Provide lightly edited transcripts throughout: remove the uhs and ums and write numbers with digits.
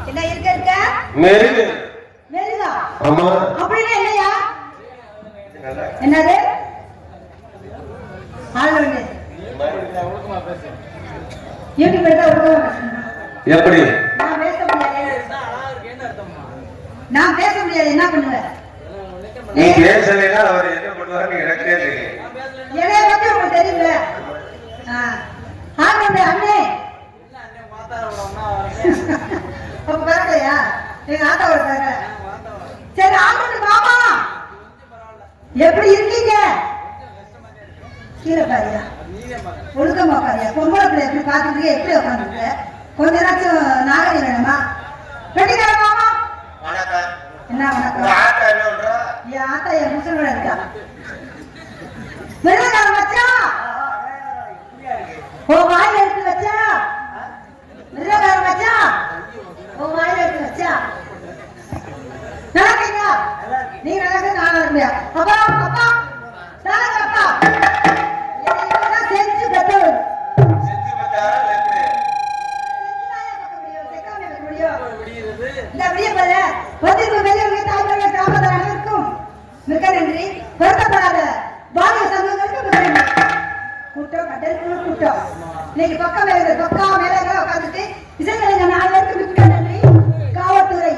என்ன இருக்க மெருகு மெருகா? ஆமா. அப்படின்னா என்னையா? என்னது? ஆளுநர் யூடியூப் எடுத்தா எப்படி? நான் பேச முடியாது. என்ன பண்ணுவேன்? நீ பேசலைன்னா அவர் என்ன பண்ணுவாருன்னு எனக்கே தெரியும். என்னைய பத்தி உங்களுக்கு தெரியுங்க. ஆளுநர் அண்ணே அப்ப வரலையா? எங்க ஆத்தாவோட தர. சரி ஆளுநர் மாமா எப்படி இருக்கீங்க? கீழே பாரியா, ஒழுக்கமா பாரியா. பொம்பளை பிள்ளை எப்படி பாத்துட்டு எப்படி உட்காந்துருக்க? கொஞ்ச நேரம் நாகரிகம் வேணுமா? வெட்டிக்கார மாமா என்ன வணக்கம். என் ஆத்தா என் முசலோட இருக்கா. வெள்ளக்கார வச்சா ஓ வாயில எடுத்து வச்சா. வெள்ளக்கார வச்சா ஓ வாயில எடுத்து வச்சா. நல்லா இருக்கீங்களா? நீங்க நல்லா இருக்க, நான் நல்லா இருக்கியா? அப்பா அப்பா நல்லா அப்பா செஞ்சு பெற்றவர் இந்த விடிய போல பதிவு வெளியே தாய்மார்கள் கிராமத்தில் அனைவருக்கும் மிக நன்றி. வருத்தப்படாத பாலிய சங்கங்களுக்கு மிக நன்றி. கூட்டம் கட்டல் குழு கூட்டம் இன்னைக்கு பக்கம் மேல உட்காந்துட்டு இசைக்கலைஞர் நால்வருக்கு மிக்க நன்றி. காவல்துறை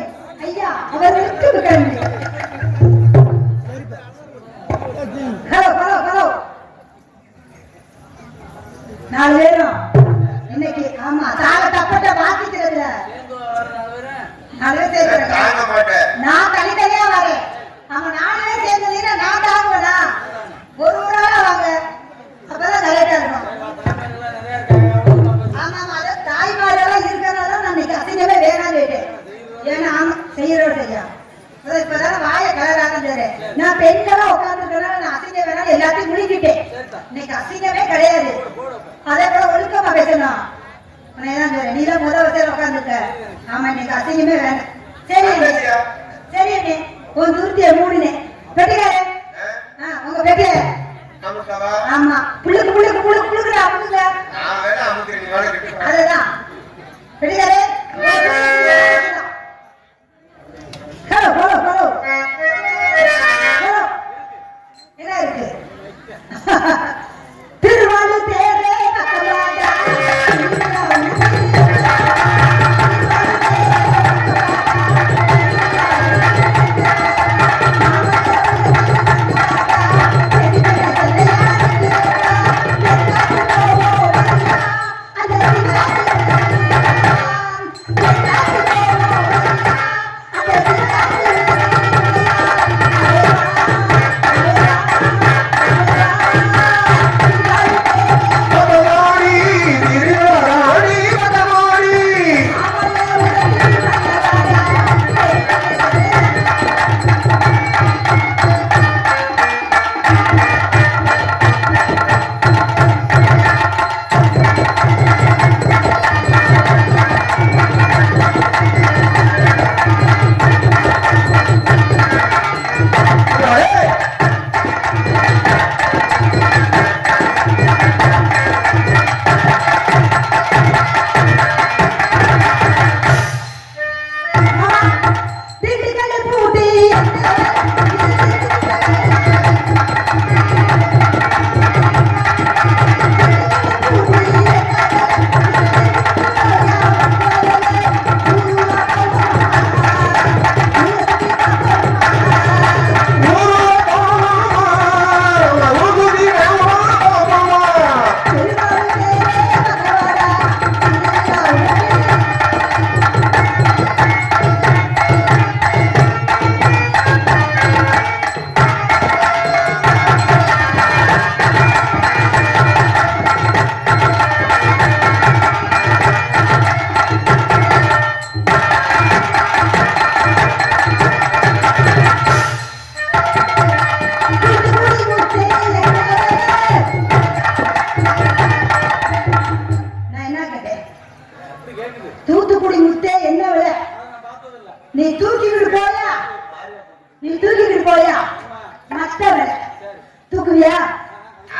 ஐயா அவர்களுக்கு மிக்க நன்றி. ஹலோ ஹலோ ஹலோ 4 பேரும் இன்னைக்கு ஆமா தாள தப்பட்ட வாசிக்கிறதுல நான் தனித்தனியா வரேன். அவங்க 4 பேர் சேர்ந்தீங்கன்னா நான் தாங்குவேனா? ஒரு ஊரால வாங்க, அப்பதான் கரெக்டா இருக்கும். ஆமா ஆமா, அத தாய்மாரெல்லாம் இருக்கிறனால நான் இன்னைக்கு அசிங்கமே வேணாம் கேட்டேன். ஏன்னா ஆமா செய்யறோம் செய்யா இப்பதான் வாய கலராக நான் பெண்களா உட்காந்துருக்கனால நான் அசிங்கம் வேணாலும் எல்லாத்தையும் முடிக்கிட்டேன். இன்னைக்கு அசிங்கமே கிடையாது. அதே போல ஒழுக்கமா பேசணும். நீதான் முதல் வசதியில் உட்காந்துருக்க. ஆமா இன்னைக்கு அசிங்கமே வேணாம். சரி சரி அண்ணே உன் துருத்திய மூடினே பெட்டிக்காரு. உங்க பெட்டிய ஆமா புள்ளுக்கு புள்ளுக்கு புள்ளுக்கு புள்ளுக்குடா புள்ளுங்க. அதுதான் பெட்டிக்காரு. ஹலோ ஹலோ ஹலோ ஹலோ என்ன இருக்கு? திருவாளு தேரே பக்கவாடா தூத்துக்குடி முத்தே என்ன விலை? நீ தூக்கிட்டு போயா? நீ தூக்கிட்டு போயா? மத்த விலை தூக்குவியா?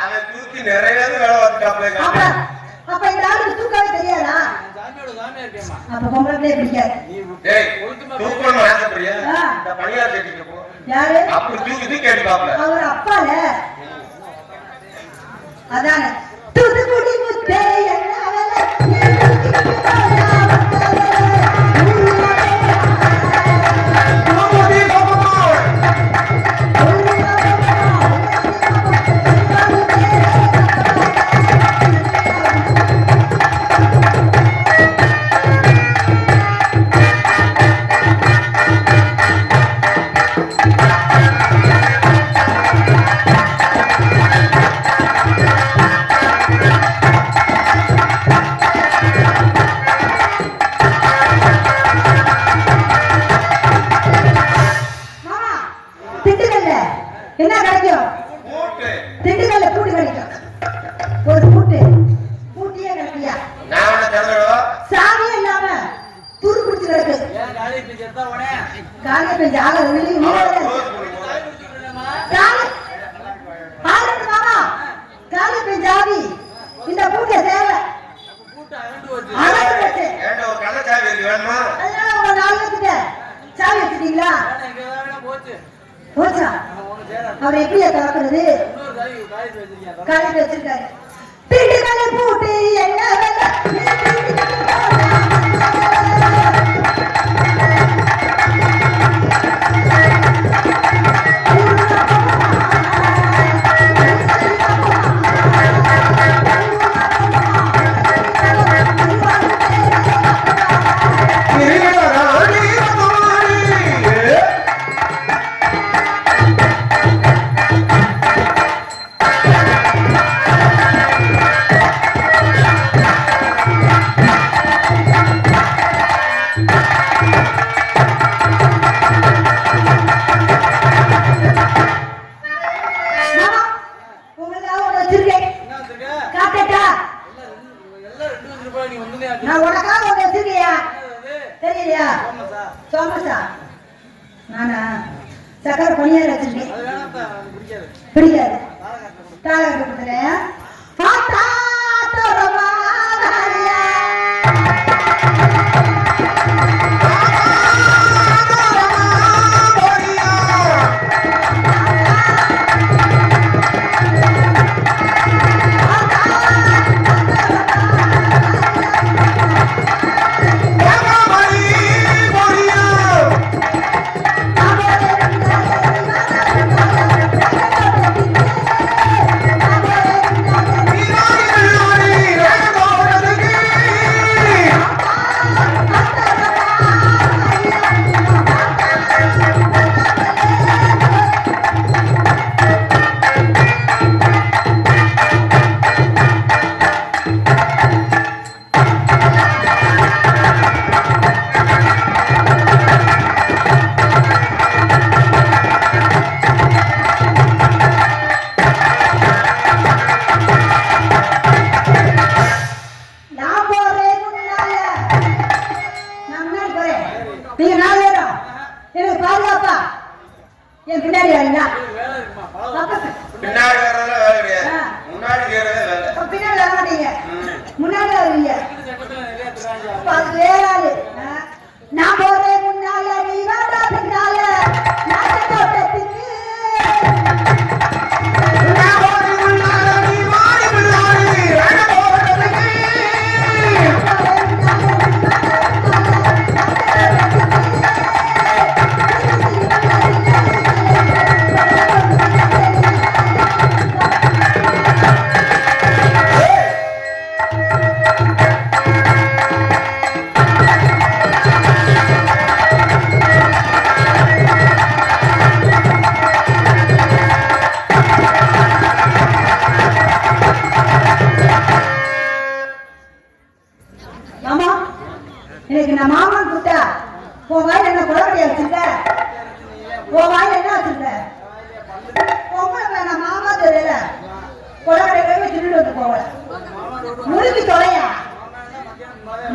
அவன் தூக்கி நிறைய வேலை வந்துட்டாப்ல. அப்ப இந்த ஆளு தூக்க அப்ப பொம்பளை பிள்ளைய பிடிக்காது. டேய் தூக்கணும் ஆசைப்படியா இந்த பணியார் செட்டிக்கு போ. யாரு அப்படி தூக்கி கேட்டு பாப்பல அவர் அப்பால அதானே தூத்துக்குடி முத்தே என்ன வேலை நீ தூக்கிட்டு போயா என்ன கிடைக்கும்? திண்டுக்கல்ல பூட்டு கிடைக்கும். ஒரு பூட்டியே கிடைக்கியா? சாவியே இல்லாம துரு பிடிச்சு கிடக்கு. காலையில பெஞ்ச ஆள உள்ளி காலை பெஞ்ச ஆவி இந்த பூட்டை தேவை. அதனால உங்க நாலு வச்சுட்ட சாவி வச்சுட்டீங்களா? போச்சா? அவர் எப்படியா திறக்கிறது? காலேஜ் வச்சிருக்காரு. திண்டுக்கல்ல பூட்டு என்ன நான் உனக்காக ஒண்ணு வச்சிருக்கியா? தெரியலையா? சோமசா நானா சக்கரை பணியார வச்சிருக்கேன். பிடிக்காது. காலகட்டத்தில்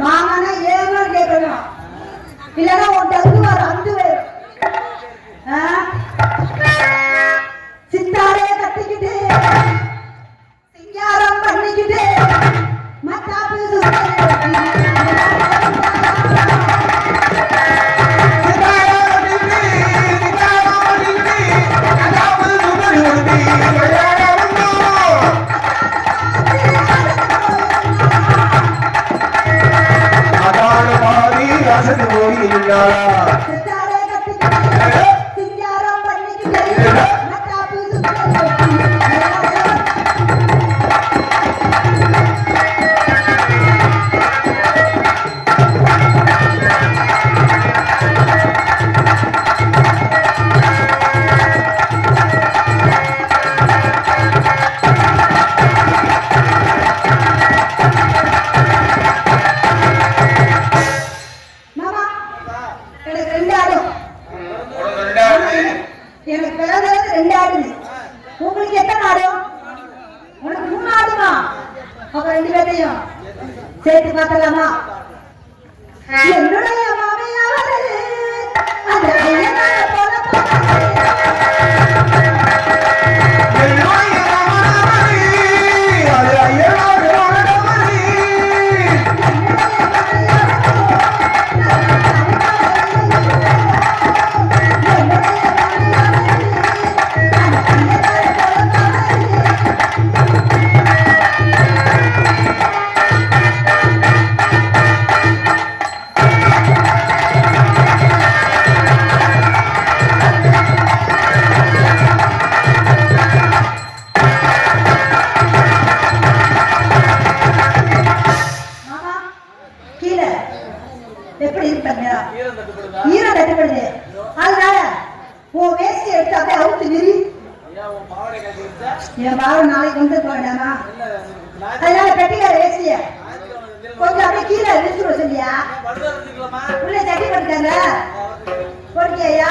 மாமனா ஏமா கேட்கணும் இல்லைன்னா உன் டங்கு வர அந்து சித்தாரே கட்டிக்கிட்டு சிங்காரம் பண்ணிக்கிட்டு மத்தாப்பு சுத்தி அசந்து போய் இருந்தாளா சித்தாரே கட்டிக்கிட்டு சிங்காரம் பண்ணிக்கிட்டு மத்தாப்பு சுத்தி எனக்கு பிறந்தது 2 ஆடுது. உங்களுக்கு எத்தனை ஆடும்? உனக்கு 3 ஆடுமா? அப்ப 2 பேரையும் சேர்த்து பார்க்கலாமா? என்னுடைய மாமியார் அந்த ஐயனாரை போல எப்படி இருப்பாங்க? ஈரம் தட்டுப்படுது. அதனால உன் வேஷ்டி எடுத்து அப்படியே அவுத்து விரி. என் பாவ நாளைக்கு வந்து போயிடாமா? அதனால பெட்டிக்கார வேஷ்டிய கொஞ்சம் அப்படியே கீழே விரிச்சுட சொல்லியா? உள்ள சட்டி பண்ணிட்டாங்க போட்டியா?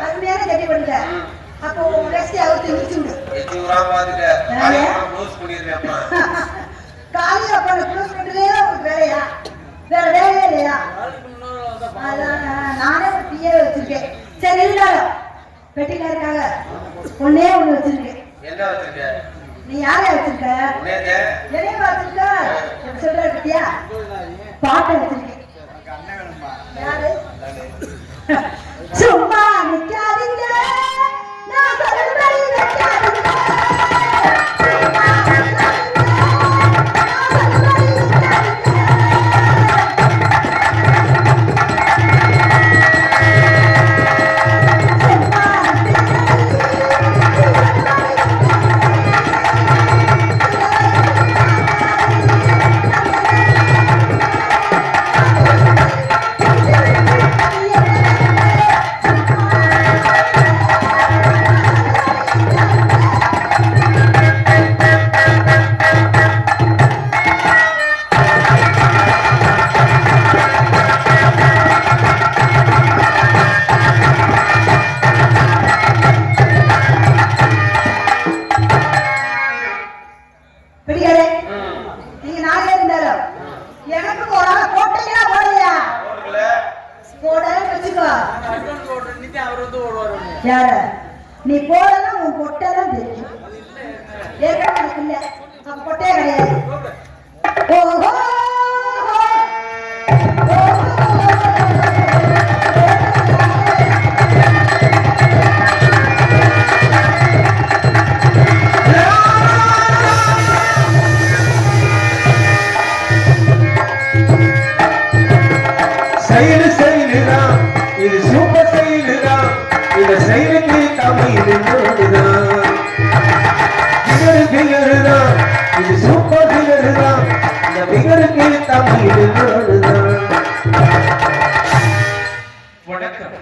அருமையான சட்டி பண்ணிட்ட. அப்போ உன் வேஷ்டிய அவுத்து விரிச்சு விடு. காலையில அப்ப க்ளோஸ் பண்றதே உங்களுக்கு வேலையா? வேற வேலையே இல்லையா? நானே ஒரு பிஏ வச்சிருக்கேன். சரி இருந்தாலும் பெட்டிக்காருக்காக ஒன்னே ஒண்ணு வச்சிருக்கேன். நீ யாரையா வச்சிருக்க? எதையும் வச்சிருக்க சொல்ற பத்தியா? பாட்டை வச்சிருக்கேன். யாரு? சும்மா நிக்காதீங்க நான் சொல்றபடி வைக்காதீங்க. நீ போறதா உன் பொட்டதான் தெரியும். ஏற்கனவே இல்ல அப்ப பொட்டே கிடையாது. ஓஹோ இது சூப்பர் செயலுதான். இந்த செயலுக்கு தமிழ் இது சூப்பர் பிகருதான். இந்த பிகருக்கு தமிழ் வணக்கம்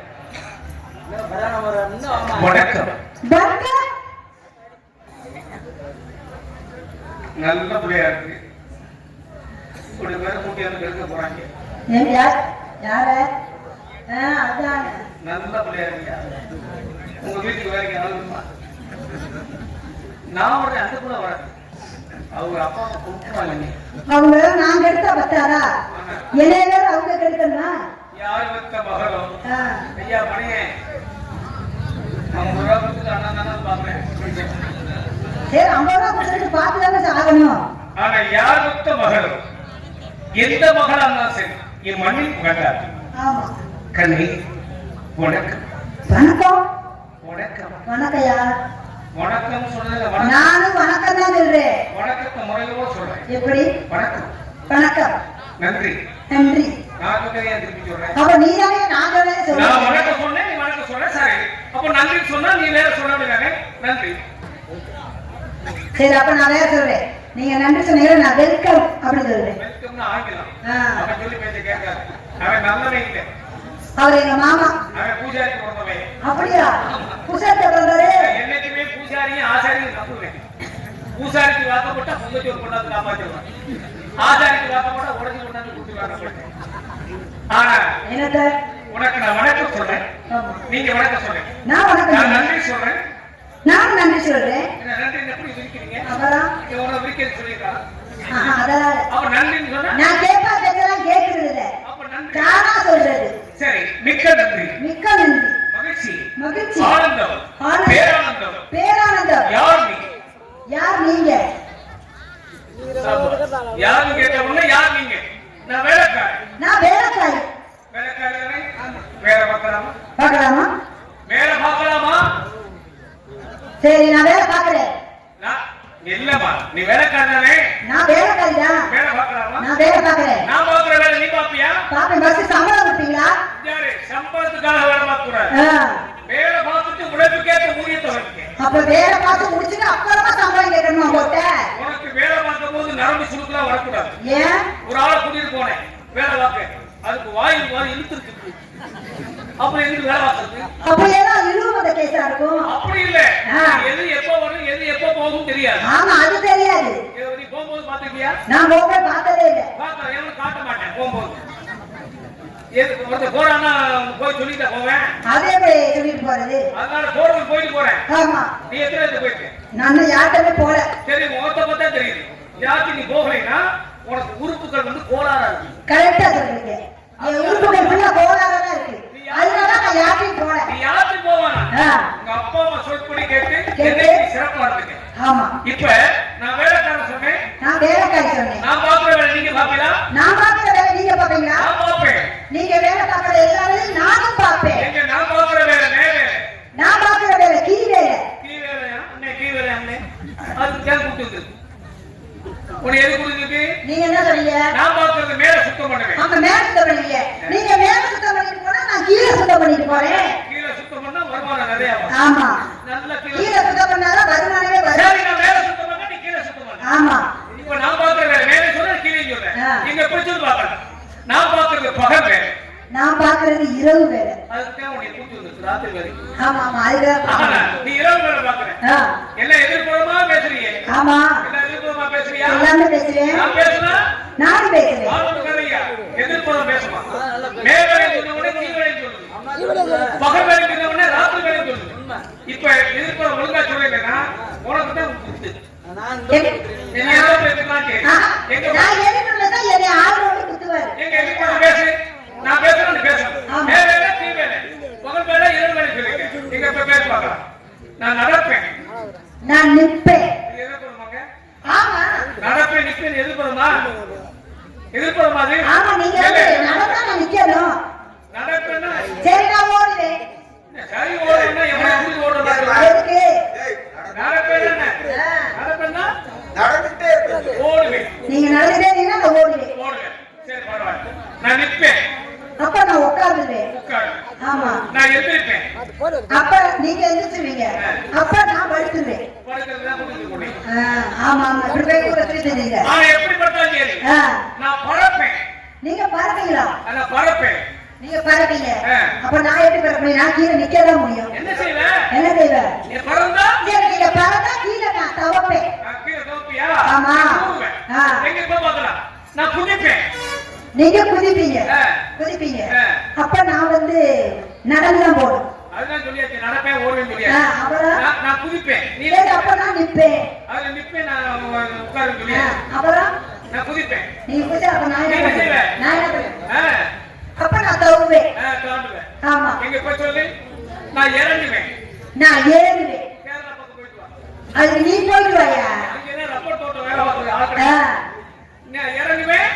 வணக்கம். நல்ல பிள்ளையா இருக்கு. ஒரு பேர் கூட்டியாந்து எடுக்க போறாங்க. நல்ல பிள்ளையா இருக்கியா? உங்க வீட்டுக்கு வேலைக்கு ஆளுமா? நான் ஒரு அந்த கூட வரேன். அவங்க அப்பா கூப்பிடுவாங்க. அவங்க நாங்க எடுத்தா பத்தாரா? என்னைய அவங்க கெடுக்கணும். யார் வந்த மகளோ? ஐயா மணியே 50 ரூபா கொடுத்து அண்ணா பாப்பேன். சரி 50 ரூபா கொடுத்து பார்த்துதானே ஆகணும். ஆனா யார் வந்த மகளோ எந்த மகளா இருந்தாலும் சரி என் மண்ணில் புகழாது. ஆமா கண்ணி வணக்கம். வணக்கம் வணக்கம். வணக்கம்யா. வணக்கம் சொன்னது நானும் வணக்கம் தான் சொல்றேன். வணக்கத்தை முறையோட சொல்றேன். எப்படி? வணக்கம். வணக்கம். நன்றி. நன்றி. நான் சொன்னதையா திருப்பி சொல்றேன்? அப்ப நீ தானே நான் தானே நான் சொல்றேன். வணக்கம் சொன்னேன், நீ வணக்கம் சொன்ன, சரி. அப்ப நன்றி சொன்னா நீ வேற சொன்னானே நன்றி. சரி, அப்ப நான் வேற சொல்றேன். நீங்க நன்றி சொன்னீங்க, நான் வெல்கம் அப்படின்னு சொல்றேன். வெல்கம்னா ஆங்கிலம். அவன் சொல்லி பேச கேட்காது. அவன் நல்லவன் இல்லை. அவர் எங்க மாமா. அவன் பூஜாரி பிறந்தவன். அப்படியா? பூசாரி பிறந்தாரு. என்னைக்குமே பூஜாரியும் ஆசாரியும் நம்புவேன். பூசாரிக்கு வாக்கப்பட்டா பொங்கச்சோறு கொண்டாந்து காப்பாற்றுவான். ஆசாரிக்கு வாக்கப்பட்டா உடஞ்சி கொண்டாந்து கொடுத்துருவாங்க. ஆனா என்னத்த உனக்கு நான் வணக்கம் சொல்றேன், நீங்க வணக்கம் சொல்றேன். நான் வணக்கம் நான் நன்றி சொல்றேன். நான் நன்றி சொல்றேன். என்ன நன்றி எப்படி விரிக்கிறீங்க? அப்புறம் உன விரிக்கிறது சொல்லியிருக்கா? அதான் அப்ப நன்றின்னு சொன்னா நான் கேட்பா பேச்செல்லாம் கேட்கறது இல்ல, அப்ப நன்றி தானா சொல்றது. சரி, மிக்க நன்றி. மிக்க நன்றி. மகிழ்ச்சி, மகிழ்ச்சி, ஆனந்தம், ஆனந்தம், பேரானந்தம். பேரானந்தம். யார் நீ? யார் நீங்க? யாருன்னு கேட்ட உடனே யார் நீங்க? நான் வேலைக்காரி. நான் வேலைக்காரி. வேலைக்காரி தானே? வேலை பார்க்கலாமா? பார்க்கலாமா? வேலை பார்க்கலாமா? சரி, நான் வேலை பார்க்கறேன். இல்லம்மா, நீ வேலைக்காரி தானே? நான் வேலைக்காரி தான். வேலை பார்க்கலாமா? நான் வேலை பார்க்கறேன். நான் பார்க்கிற வேலை நீ பார்ப்பியா? பாப்பேன். பஸ் சம்பளம் கொடுப்பீங்களா? யாரு சம்பளத்துக்காக வேலை பார்க்கக்கூடாது. வேலை பார்த்துட்டு உழைப்புக்கேற்ற ஊதியத்தை வைக்க. அப்ப வேலை பார்த்து முடிச்சுட்டு அப்புறமா சம்பளம் கேட்கணுமா போட்ட? உனக்கு வேலை பார்க்கும் போது நரம்பு சுருக்கெல்லாம் வரக்கூடாது. ஏன்? ஒரு ஆளை கூட்டிட்டு போனேன் வேலை பார்க்க, அதுக்கு வாயில் இழுத்துருக்கு. அப்புறம் எதுக்கு வேலை பார்க்கறது? அப்ப ஏதாவது இழுவத கேஸா இருக்கும். அப்படி இல்ல, எது எப்ப வரும் எது எப்ப போகும் தெரியாது. ஆமா, அது தெரியாது. நீ போகும்போது பாத்துக்கியா? நான் போகும்போது பார்த்ததே இல்லை. பார்த்தா எவனும் காட்ட மாட்டேன் போகும்போது. போறான்னா போய் சொல்லிட்டு போவேன். அதே போய் சொல்லிட்டு போறது. அதனால போறது போயிட்டு போறேன். ஆமா. நீ எத்தனை இடத்துக்கு போயிட்டு? நான் யார்கிட்டமே போல. சரி, முகத்தை பார்த்தா தெரியுது. யாருக்கு நீ போகலைன்னா உனக்கு உறுப்புகள் கோளாறா இருக்கு. கரெக்டா சொல்றீங்க. என் உறுப்புகள் ஃபுல்லா கோளாறா தான் இருக்கு. அதனால நான் யார்கிட்டயும் போல. நீ யாருக்கு போவானா? உங்க அப்பா அம்மா சொல்படி கேட்டு சிறப்பா இருந்துங்க. ஆமா. இப்ப நான் வேலைக்காரன் சொன்னேன். நான் வேலைக்காரி சொன்னேன். நான் பாக்குற வேலை நீங்க பாப்பீங்களா? நான் பாக்குற வேலை நீங்க பாப்பீங்களா? நான் பாப்பேன். நீங்க வேலை பாக்குற எல்லா வேலையும் நானும் பாப்பேன். எங்க நான் பாக்குற வேலை வேலை. நான் பாக்குற வேலை கீ வேலை. கீ வேலையா? அண்ணே கீ வேலை அண்ணே. அது கேள் கூட்டுது. உன்னை எது கூட்டுது? நீங்க என்ன சொன்னீங்க? நான் பாக்குறது மேல சுத்தம் பண்ணுவேன். அங்க மேல சுத்தம் பண்ணுவீங்க. நீங்க மேல சுத்தம் பண்ணிட்டு போனா நான் கீழே சுத்தம் பண்ணிட்டு போறேன். கீழே சுத்தம் பண்ணா வருமானம் நிறைய வரும். ஆமா. நல்ல கீழே சுத்தம் பண்ணாதான் வருமானமே வரும். சரி, நான் மேல சுத்தம் பண்ணா நீ கீழே சுத்தம் பண்ணு. ஆமா. இப்ப நான் பாக்குற வேலை மேல சொல்ற கீழே சொல்றேன். நீங்க பிடிச்சது பாக்கலாம். நான் பாக்குறது பகல் வேலை. நான் பாக்குறது இரவு வேலை. அதுக்கு உன்னை கூட்டி வந்து ராத்திரி வேலை. ஆமா ஆமா, அதுதான். நீ இரவு வேலை பாக்குற. எல்லாம் எதிர்ப்புறமா பேசுறீங்க. ஆமா, எல்லாம் எதிர்ப்புறமா பேசுறியா? எல்லாமே பேசுறேன். நான் பேசுனா நானும் பேசுறேன். எதிர்ப்புறம் பேசுமா? மேல்வேலை சொன்ன உடனே கீழ்வேலை சொல்லுது. பகல் வேலை சொன்ன உடனே ராத்திரி வேலை சொல்லுது. இப்ப எதிர்ப்புறம் ஒழுங்கா சொல்லலைன்னா உனக்கு தான் குத்து. நான் பேசுறேன். என்னை ஆளோட குத்துவாரு. எங்க எதிர்ப்புறம் பேசு. நான் பேசுறேன், நீ பேசுறேன். மேல்வேலை கீழ்வேலை, பகல் வேலை இரவு வேலை சொல்லிருக்கேன். நீங்க இப்ப பேச பார்க்கலாம். நான் நடப்பேன், நான் நிற்பேன். எதிர்ப்புறமாங்க. ஆமா, நடப்பேன் நிற்பேன். எதிர்ப்புறமா? எதிர்ப்புறமா அது? ஆமா. நீங்க நடந்தா நான் நிக்கணும். நடப்பேன்னா சரி, நான் ஓடுவேன். சரி, ஓடுனா எவ்வளவு கூடி ஓடுறா? எதுக்கு? நடப்பேன்னா நடப்பேன்னா நடந்துட்டே இருக்கு. ஓடுவேன். நீங்க நடந்துட்டே இருந்தீங்கன்னா நான் ஓடுவேன். ஓடுவேன். சரி, பரவாயில்ல. நான் நிற்பேன். அப்ப நான் உட்கார்ந்துருவேன். உட்காரு. ஆமா. நான் எந்திரிப்பேன். அப்ப நீங்க எந்திரிச்சுவீங்க. அப்ப நான் படுத்துருவேன். படுக்கிறது தான் கூட்டிட்டு போனீங்க. ஆமா ஆமா, இப்படி போய் கூட சொல்லிட்டீங்க. நான் எப்படி படுத்தாலும் சரி, நான் பறப்பேன். நீங்க பறப்பீங்களா? நான் பறப்பேன். நீங்க பறப்பீங்க. அப்ப நான் எப்படி பறப்பேன்? நான் கீழே நிக்கதான் முடியும். என்ன செய்வேன்? என்ன செய்வேன்? நீ பறந்தா சரி, நீங்க பறந்தா கீழே நான் தவப்பேன். நான் கீழே தோப்பியா? ஆமா. எங்க போய் பார்க்கலாம். நான் குதிப்பேன். நீங்க குதிப்பீங்க. குதிப்பீங்க. அப்ப நான் நடந்துதான் போடும். அதுதான் சொல்லியாச்சு. நடப்பேன், ஓடுவேன் சொல்லியாச்சு. அப்புறம் நான் குதிப்பேன். நீ அப்ப நான் நிப்பேன். அதுல நிப்பேன். நான் உட்காரு சொல்லியாச்சு. அப்புறம் நான் குதிப்பேன். நீங்க குதிச்சா அப்ப நான் என்ன பண்ணுவேன்? நான் என்ன பண்ணுவேன்? அப்ப நான் தவுவேன். தாண்டுவேன். ஆமா. எங்க போய் சொல்லு. நான் இறங்குவேன். நான் ஏறுவேன். கேரளா பக்கம் போயிட்டு வா. அதுக்கு நீ போயிட்டு வாயா. அங்கே ரப்பர் தோட்டம் வேலை பார்க்குறது. நான் இறங்குவேன்,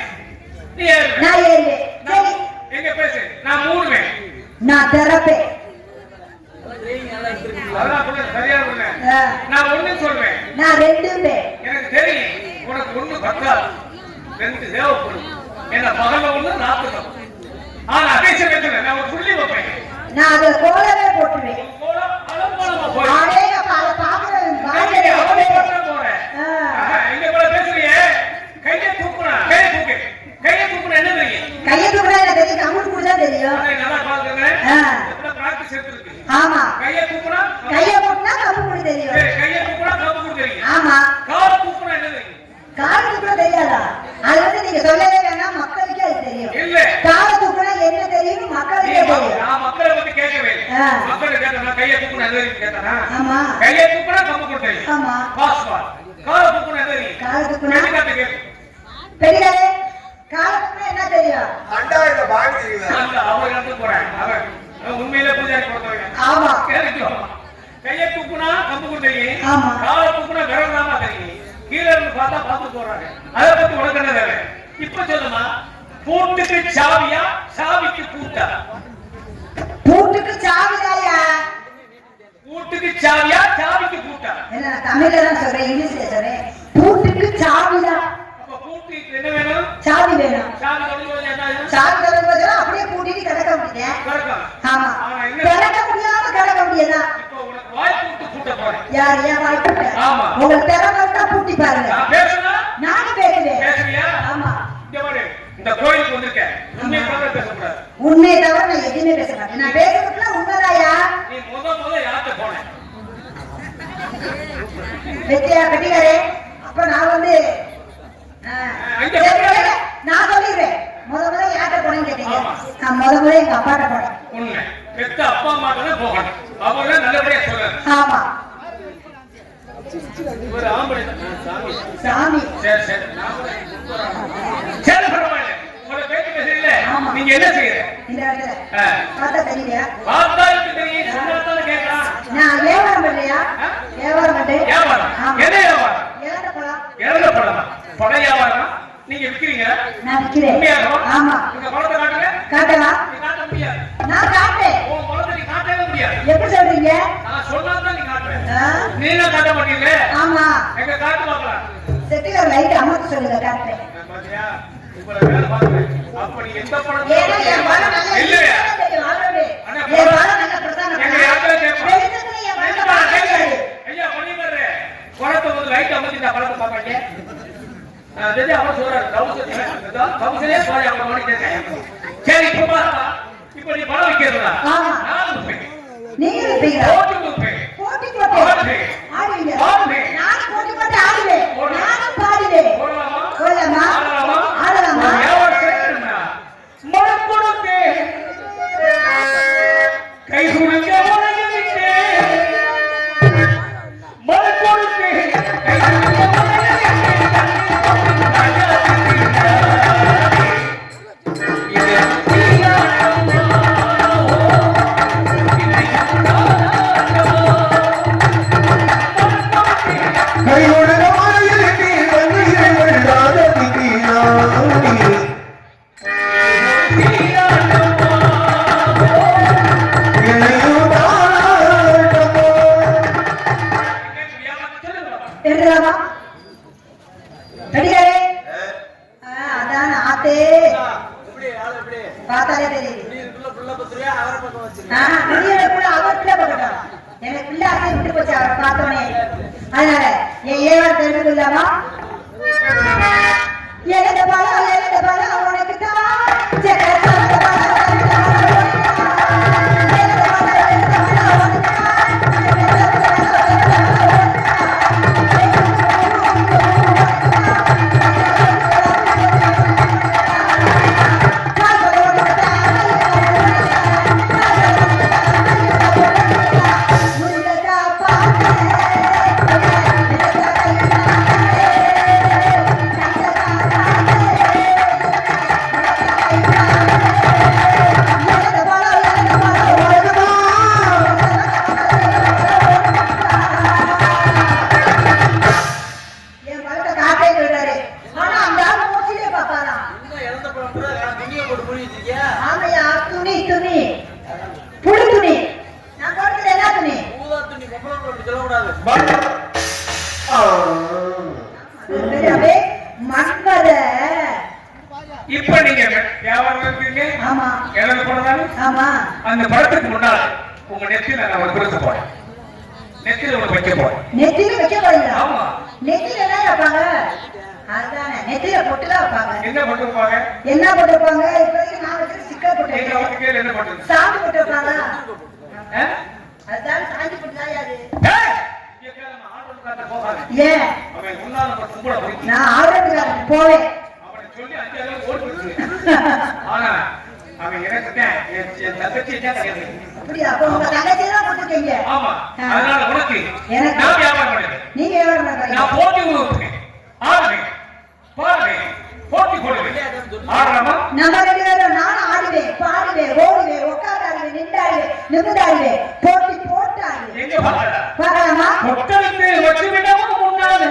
நீ ஏறுவேன். நான் ஏறுவேன். சரி, எங்க பேசு. நான் மூடுவேன். நான் திறப்பேன். அதான் சொல்றேன், சரியா சொல்றேன். நான் ஒண்ணு சொல்வேன். நான் ரெண்டுமே. எனக்கு தெரியும் உனக்கு ஒண்ணு பத்தாது, ரெண்டு தேவைப்படும். என்ன பகல்ல ஒண்ணு ராத்திரி ஆனா அதே சமயத்துல நான் ஒரு புள்ளி வைப்பேன். நான் அதுல கோலவே போட்டுருவேன். கோலம் அலங்கோலமா போய் அடேங்கப்பா, அதை பார்க்கறது வாயிலே போறேன். இங்க கூட பேசுறியே, கையை தூக்குனா கையை தூக்கு. கையை தூக்குனா என்ன தெரியும்? கையை தூக்குனா எனக்கு தெரியும், கம்முன்னு குடிச்சா தெரியும். நல்லா பாக்குறேன். எப்பட பிராக்டிஸ் எடுத்துருக்கு. ஆமா, கையை தூக்குனா கையை தூக்குனா கம்முன்னு தெரியும். கையை தூக்குனா கம்முன்னு தெரியும். ஆமா, கால் தூக்குனா என்ன தெரியும்? கால் தூக்குனா தெரியாதா? அது வந்து நீங்க சொல்லவே வேணாம், மக்களுக்கே அது தெரியும். இல்ல, கால் தூக்குனா என்ன தெரியும் மக்களுக்கே தெரியும். நான் மக்களை பத்தி கேட்கவே இல்லை. மக்களை கேட்டா கையை தூக்குனா என்ன தெரியும் கேட்டா? ஆமா, கையை தூக்குனா கம்முன்னு தெரியும். ஆமா, பாஸ்வால். கால் தூக்குனா என்ன தெரியும்? கால் தூக்குனா பெரியாரே, கால் தூக்குனா என்ன தெரியும்? அண்டாயிர பாக்குறீங்க. அவர் நடந்து போறேன். அவர் உண்மையிலே பூஜாரி கொடுத்தவங்க. ஆமா, கேளுங்க. கையை தூக்குனா கம்முன்னு தெரியும். ஆமா, காலை தூக்குனா விரல் தான் தெரியும். கீழே இருந்து பார்த்தா பார்த்து போறாங்க. அதை பத்தி உனக்கு என்ன தேவை? இப்ப சொல்லுமா, பூட்டுக்கு சாவியா சாவிக்கு பூட்டா? பூட்டுக்கு சாவிதாயா? பூட்டுக்கு சாவியா சாவிக்கு பூட்டா? என்ன நான் தமிழ்ல தான் சொல்றேன், இங்கிலீஷ்ல சொல்றேன். பூட்டுக்கு சாவிதான். அப்ப பூட்டுக்கு என்ன வேணும்? சாவி வேணும். சாவி தொலைஞ்சு என்ன ஆகும்? சாவி தொலைஞ்சு அப்படியே பூட்டிட்டு கிடக்க முடியும். கிடக்கும். ஆமா, ஆனா என்ன கிடக்க முடியாம கிடக்க முடியாதா? இப்போ உனக்கு வாய் பூட்டு பூட்ட போறேன். யார் ஏன் வாய் பூட்ட? ஆமா, உங்களுக்கு திறமைன்னா பூட்டி பாருங்க. நான் பேசுனா நானும் பேசுவேன். பேசுறியா? ஆமா, இங்க பாரு, இந்த கோயிலுக்கு வந்திருக்கேன். உண்மையை தவிர பேசக்கூடாது. உண்மையை தவிர நான் எதுவுமே பேச மாட்டேன். நான் பேசுறதுக்குலாம் உண்மைதாயா? நீ முத யார்கிட்ட போன? வெற்றியா கட்டிக்காரே? அப்ப நான் வந்து நான் சொல்லிடுறேன். முதல்ல யார்கிட்ட போனேன்னு கேட்டீங்க. நான் முதல்ல எங்க அப்பாட்ட போனேன். உண்மை. பெத்த அப்பா அம்மா தானே போகணும். அவங்க நல்லபடியா சொல்லணும். ஆமா, ஒரு ஆம்பளை சாமி சாமி. சரி சரி சரி, பரவாயில்ல. உங்களை பேச்சு பேசல. நீங்க என்ன செய்யற இந்த இடத்துல பார்த்தா தெரியலையா? பார்த்தா தெரியும். சொன்னாத்தானே கேட்கலாம். நான் வியாபாரம் பண்ணலையா? வியாபாரம் பண்ணேன். வியாபாரம் என்ன வியாபாரம்? இறந்த பழம். இறந்த பழமா? பழ வியாபாரம் நீங்க விக்கிறீங்க? நான் விக்கிறேன். உண்மையாகும்? ஆமா. உங்க பழத்தை காட்டுங்க. காட்டவா? நீ காட்ட முடியாது. நான் காட்டேன். உன் பழத்தை நீ காட்டவே முடியாது. எப்படி சொல்றீங்க? நான் சொன்னாதான் நீ காட்டுவேன். நீங்க காட்ட மாட்டீங்க. ஆமா, எங்க காட்டு பார்க்கலாம். செட்டிகார் லைட் அமர்த்த சொல்லுங்க, காட்டுறேன். பாத்தியா, உங்களை வேலை பார்க்கிறேன். அப்ப நீ எந்த பழத்தை ஏன்னா என் பழம் நல்லா இல்லையா? தெரியும், ஆல்ரெடி. அண்ணா, என் பழம் நல்லா பிரசாதம் எங்க யாருக்காவது கேட்பா? வெளிச்சத்துல என் பழத்தை பார்க்க முடியாது. ஐயா, பண்ணிடுறாரு. பழத்தை வந்து லைட் அமர்த்திட்டா பழத்தை பார்ப்பாங்க. அவர் சொல்றாரு, கவுசலே போய் அவங்க கவனிக்கிறேன். சரி, இப்ப பாருங்க. இப்ப நீ பழம் வைக்கிறதா? ஆமா. நான் வைப்பேன். நீங்க வைப்பீங்களா? போட்டு வைப்பேன். போட்டி போட்டு ஆடுவீங்க. நானும் போட்டி போட்டு ஆடுவேன். நானும் பாடுவேன். போடலாமா? போடலாமா? ஆடலாமா? ஆடலாமா? வியாபாரம் செய்யணும்னா மனம் கொடுத்து கை கொடுக்க உலகிட்டு மனம் கொடுத்து கை கொடுக்க பார்த்தாலே தெரியுது. எனக்கு பிள்ளை ஆசை விட்டு போச்சு அவரை பார்த்தோன்னே. அதனால என் ஏவார் தெரிஞ்சது இல்லாமா எழுத பழம் உனக்கு இப்ப நீங்க வியாபாரம் இருக்கீங்க. ஆமா. எவ்வளவு போனதாலும் ஆமா. அந்த படத்துக்கு முன்னால உங்க நெத்தியில நான் ஒரு கொடுக்க போறேன். நெத்தியில ஒண்ணு வைக்க போறேன். நெத்தியில வைக்க போறீங்களா? ஆமா. நெத்தியில என்ன வைப்பாங்க? அதானே நெத்தியில பொட்டுதான் வைப்பாங்க. என்ன போட்டு வைப்பாங்க? என்ன போட்டு வைப்பாங்க? இப்போதைக்கு நான் வச்சு சிக்கர் போட்டு நீங்க வைக்கிறேன். வந்து கேளு என்ன போட்டு? சாமி போட்டு வைப்பாங்க. அதான் சாஞ்சி போட்டு தான் யாரு? இங்க கேளுமா ஆர்டர் காட்ட போகாத. ஏன்? அவன் முன்னால நம்ம கும்பல போய் நான் ஆர்டர் போவேன். அவனை சொல்லி 5 அளவு ஓட்டு. ஆனா அவன் எனக்கு தான் என் தங்கச்சி தான் கிடையாது. அப்படியா? அப்ப உங்க தங்கச்சி தான் போட்டுருக்கீங்க. ஆமா. அதனால உனக்கு எனக்கு நான் வியாபாரம் பண்ணுறேன். நீங்க வியாபாரம் பண்றீங்க. நான் போட்டி கொடுப்பேன். ஆடுவேன். பாடுவேன். போட்டி போடுவேன். ஆடலாமா? நம்ம ரெண்டு பேரும் நானும் ஆடுவேன், பாடுவேன், ஓடுவேன், உட்கார்ந்து ஆடுவேன், நின்று ஆடுவேன், நிமிர்ந்து ஆடுவேன், போட்டி போட்டு ஆடுவேன். எங்க பார்க்கல? பார்க்கலாமா? ஒட்டலுக்கு வச்சு விடவும் முன்னாலே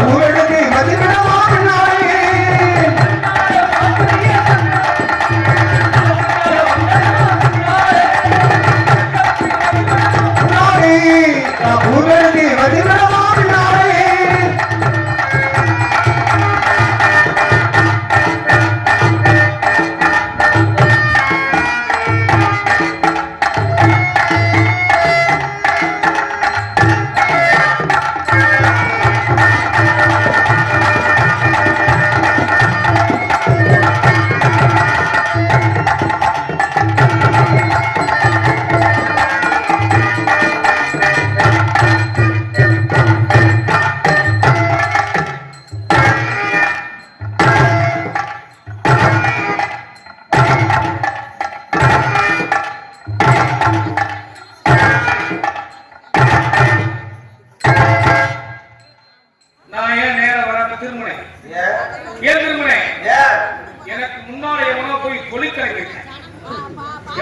ஊரடங்கு மதிப்பிடமானாலே ஊரடங்கு மதிப்பிடமானாலே நான் ஏன் நேரம் வராம திரும்பினேன்? ஏன் திரும்பினேன்? எனக்கு முன்னால எவனோ போய் தொழிற்கலை வைக்க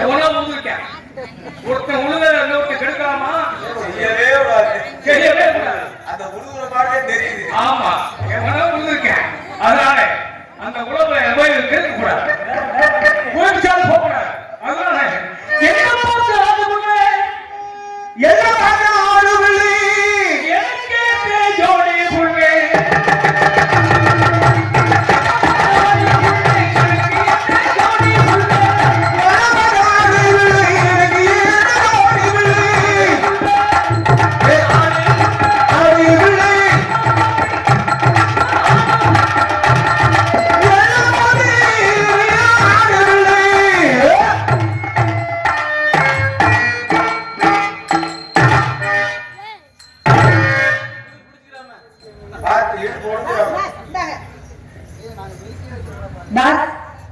எவனோ உழுதுருக்கேன். ஒருத்தன் உழுத இன்னொருத்தன் கெடுக்கலாமா? செய்யவே கூடாது. அந்த உருவ பாடலே தெரியுது. ஆமா, எவனோ உழுதுருக்கேன். அதனால அந்த உழவுல போய் கெடுக்க கூடாது. போயிச்சாலும் போக கூடாது. அதனால என்ன பார்த்து ஆடுபுள்ளே, என்ன பார்த்து ஆடுபுள்ளே, எனக்கே ஜோடி புள்ளே,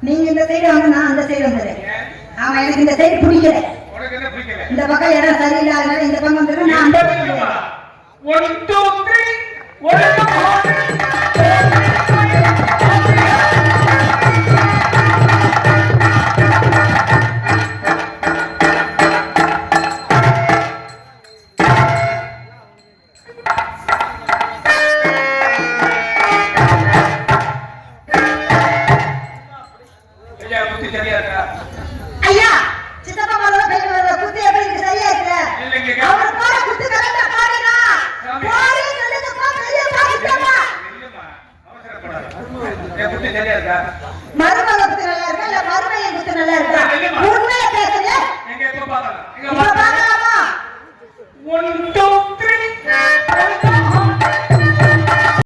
நீங்க இந்த சைடு வாங்க, நான் அந்த சைடு வந்துடுறேன். அவன் எனக்கு இந்த சைடு பிடிக்கல. உனக்கு என்ன பிடிக்கல? இந்த பக்கம் இடம் சரியில்லை, அதனால இந்த பக்கம் வந்துடுறேன். நான் அந்த பக்கம் 1 2 3 ஐயா, சித்தப்பா முதல்ல போயிட்டு வர குத்து எப்படி இருக்கு? சரியா இருக்கு? அவர் போற குத்து கரெக்டா பாருடா. போறே சொல்லுங்கப்பா, வெளிய பாருங்கப்பா. மருமக குத்து நல்லா இருக்கா இல்ல மருமையின் குத்து